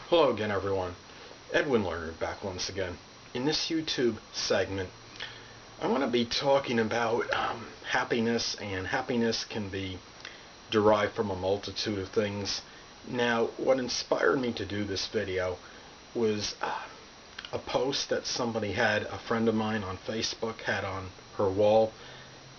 Hello again, everyone. Edwin Learnard back once again. In this YouTube segment, I want to be talking about happiness, and happiness can be derived from a multitude of things. Now, what inspired me to do this video was a post that somebody had, a friend of mine on Facebook had on her wall,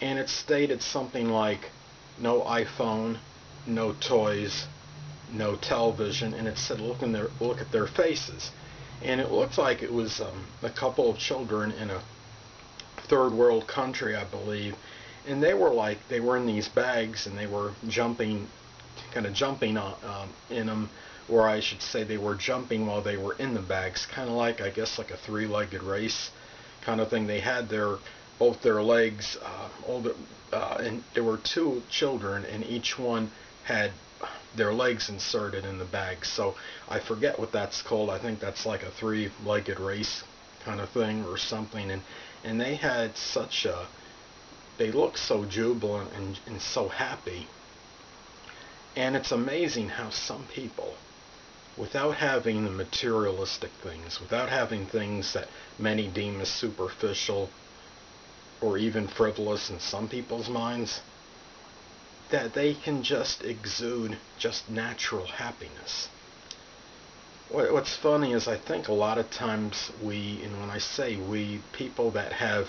and it stated something like, no iPhone, no toys, no television, and it said look at their faces, and it looked like it was a couple of children in a third world country, I believe, and they were in these bags, and they were jumping in them, or I should say they were jumping while they were in the bags, kind of like, I guess, like a three-legged race kind of thing. They had both their legs, and there were two children, and each one had their legs inserted in the bag. So I forget what that's called. I think that's like a three-legged race kind of thing or something. And they had they looked so jubilant and so happy. And it's amazing how some people, without having the materialistic things, without having things that many deem as superficial or even frivolous in some people's minds, that they can just exude just natural happiness. What's funny is I think a lot of times we, and when I say we, people that have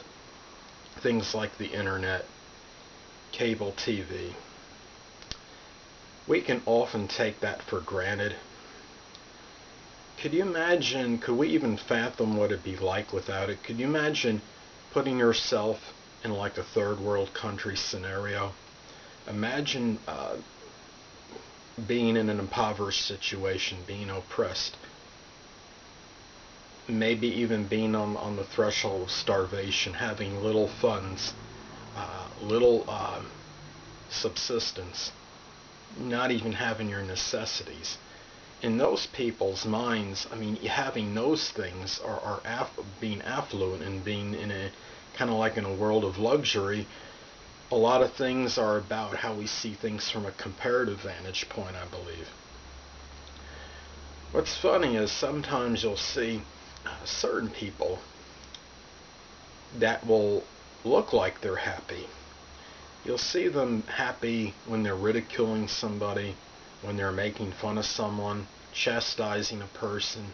things like the internet, cable TV, we can often take that for granted. Could we even fathom what it'd be like without it? Could you imagine putting yourself in like a third world country scenario? Imagine being in an impoverished situation, being oppressed, maybe even being on the threshold of starvation, having little funds, little subsistence, not even having your necessities. In those people's minds, I mean, having those things being affluent and being in a kind of like in a world of luxury. A lot of things are about how we see things from a comparative vantage point, I believe. What's funny is sometimes you'll see certain people that will look like they're happy. You'll see them happy when they're ridiculing somebody, when they're making fun of someone, chastising a person,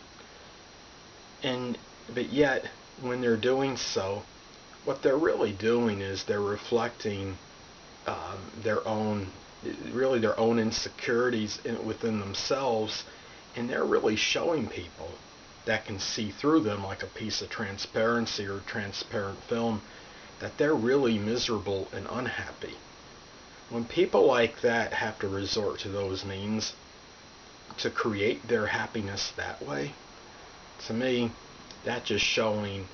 but yet when they're doing so, what they're really doing is they're reflecting their own insecurities within themselves, and they're really showing people that can see through them like a piece of transparency or transparent film that they're really miserable and unhappy. When people like that have to resort to those means to create their happiness that way, to me, that's just showing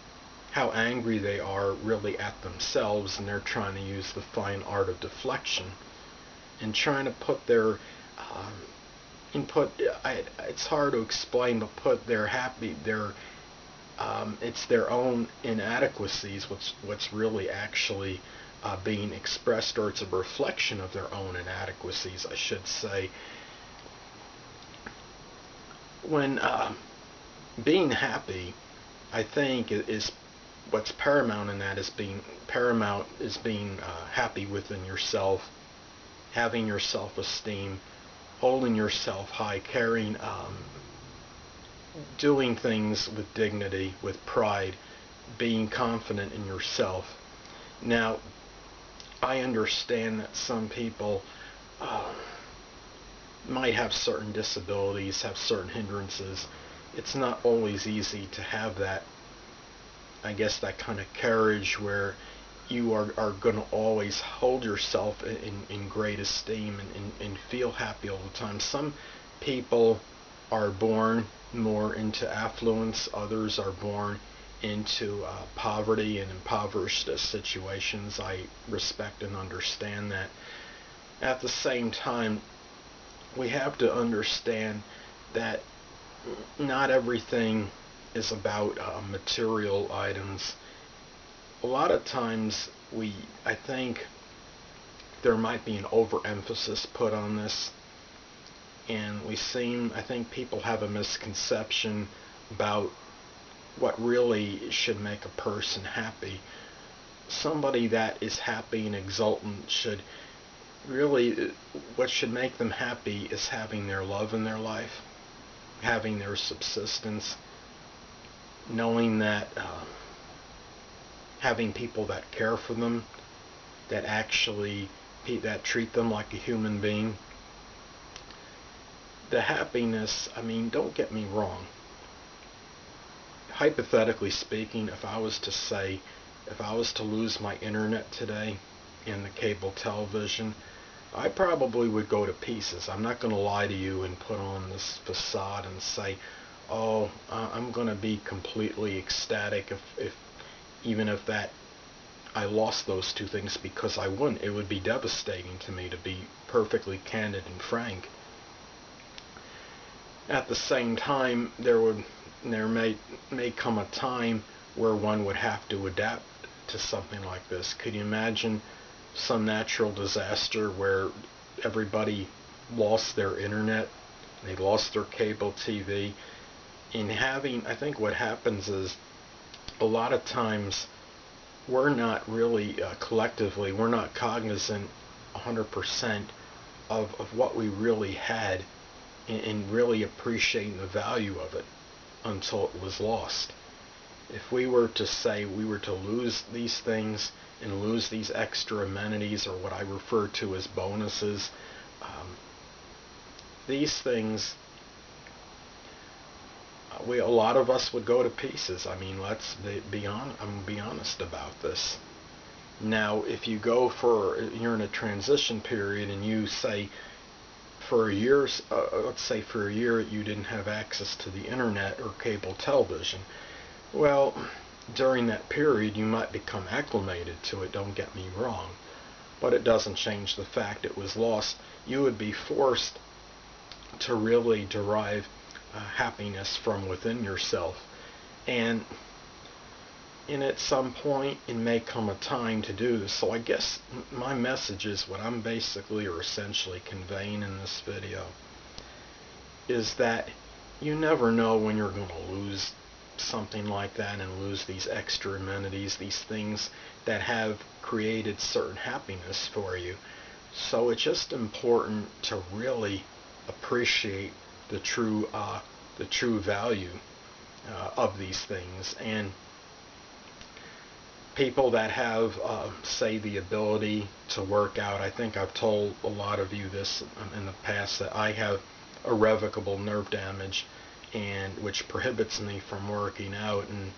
how angry they are really at themselves, and they're trying to use the fine art of deflection and trying to put their it's hard to explain, but put it's their own inadequacies what's really actually being expressed, or it's a reflection of their own inadequacies, I should say. When being happy, I think, is what's paramount in that is being happy within yourself, having your self-esteem, holding yourself high, doing things with dignity, with pride, being confident in yourself. Now, I understand that some people might have certain disabilities, have certain hindrances. It's not always easy to have that, I guess, that kind of courage where you are going to always hold yourself in great esteem and feel happy all the time. Some people are born more into affluence, others are born into poverty and impoverished situations. I respect and understand that. At the same time, we have to understand that not everything is about material items. A lot of times I think there might be an overemphasis put on this, and I think people have a misconception about what really should make a person happy. Somebody that is happy and exultant should really, what should make them happy is having their love in their life, having their subsistence, knowing that having people that care for them, that actually that treat them like a human being. The happiness, I mean, don't get me wrong. Hypothetically speaking, if I was to lose my internet today and the cable television, I probably would go to pieces. I'm not going to lie to you and put on this facade and say, oh, I'm going to be completely ecstatic if even if that I lost those two things, because I wouldn't. It would be devastating to me, to be perfectly candid and frank. At the same time, there may come a time where one would have to adapt to something like this. Could you imagine some natural disaster where everybody lost their internet, they lost their cable TV? I think what happens is a lot of times we're not really collectively, we're not cognizant 100% of what we really had, and really appreciating the value of it until it was lost. If we were to say we were to lose these things and lose these extra amenities, or what I refer to as bonuses, these things, a lot of us would go to pieces. I mean, I'm gonna be honest about this. Now, if you're in a transition period and you say for a year, let's say for a year you didn't have access to the internet or cable television. Well, during that period you might become acclimated to it, don't get me wrong, but it doesn't change the fact it was lost. You would be forced to really derive happiness from within yourself, and at some point it may come a time to do this. So I guess my message is, what I'm basically or essentially conveying in this video is that you never know when you're going to lose something like that, and lose these extra amenities, these things that have created certain happiness for you. So it's just important to really appreciate the true value of these things. And people that have, say, the ability to work out, I think I've told a lot of you this in the past, that I have irrevocable nerve damage, and which prohibits me from working out. And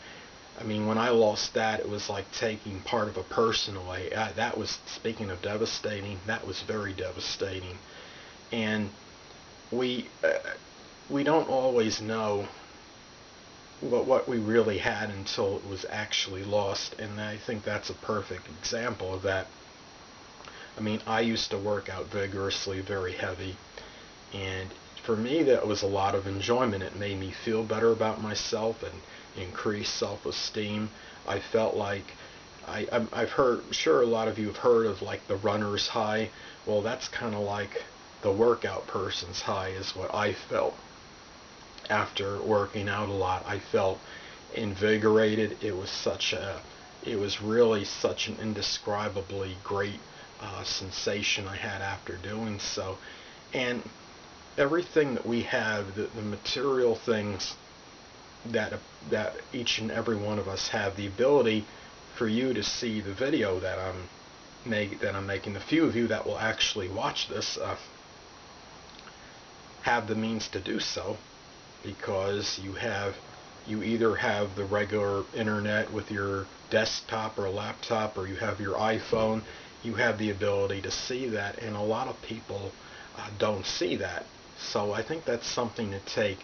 I mean, when I lost that, it was like taking part of a person away. That was, speaking of devastating, that was very devastating. And we don't always know what we really had until it was actually lost, and I think that's a perfect example of that. I mean, I used to work out vigorously, very heavy, and for me that was a lot of enjoyment. It made me feel better about myself and increase self-esteem. I felt like I've heard, sure, a lot of you have heard of like the runner's high. Well, that's kind of like the workout person's high, is what I felt. After working out a lot, I felt invigorated. It was really such an indescribably great sensation I had after doing so. And everything that we have, the material things that each and every one of us have, the ability for you to see the video that I'm making, the few of you that will actually watch this have the means to do so, because you either have the regular internet with your desktop or laptop, or you have your iPhone. You have the ability to see that, and a lot of people don't see that. So I think that's something to take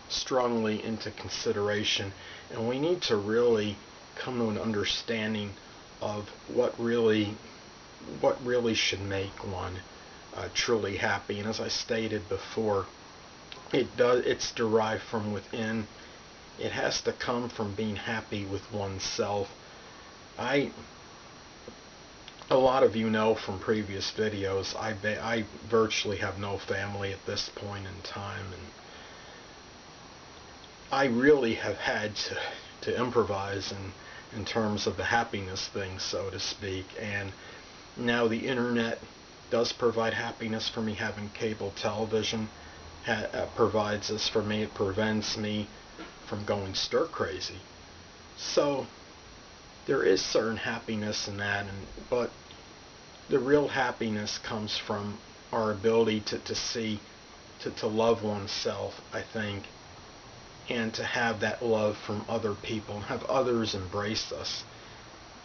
strongly into consideration, and we need to really come to an understanding of what really should make one truly happy. And as I stated before, it's derived from within. It has to come from being happy with oneself. I a lot of you know from previous videos, I virtually have no family at this point in time, and I really have had to improvise in terms of the happiness thing, so to speak. And now the internet does provide happiness for me. Having cable television provides this for me. It prevents me from going stir crazy. So there is certain happiness in that, but the real happiness comes from our ability to see, to love oneself, I think, and to have that love from other people, and have others embrace us,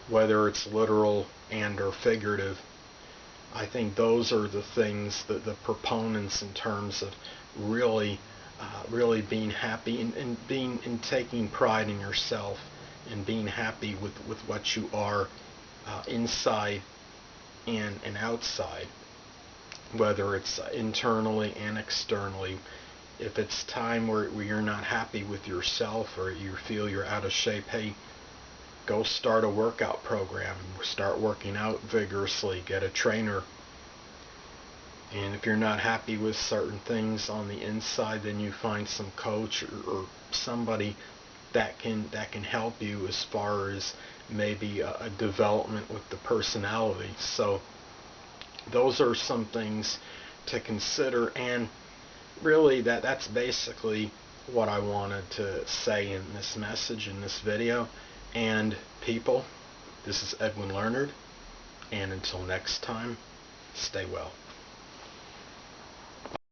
whether it's literal and or figurative. I think those are the things that the proponents in terms of really being happy and taking pride in yourself and being happy with what you are inside and outside, whether it's internally and externally. If it's time where you're not happy with yourself or you feel you're out of shape, hey, go start a workout program. Start working out vigorously. Get a trainer. And if you're not happy with certain things on the inside, then you find some coach or somebody that can help you as far as maybe a development with the personality. So those are some things to consider, and really that's basically what I wanted to say in this message, in this video. And people, this is Edwin Learnard, and until next time, stay well.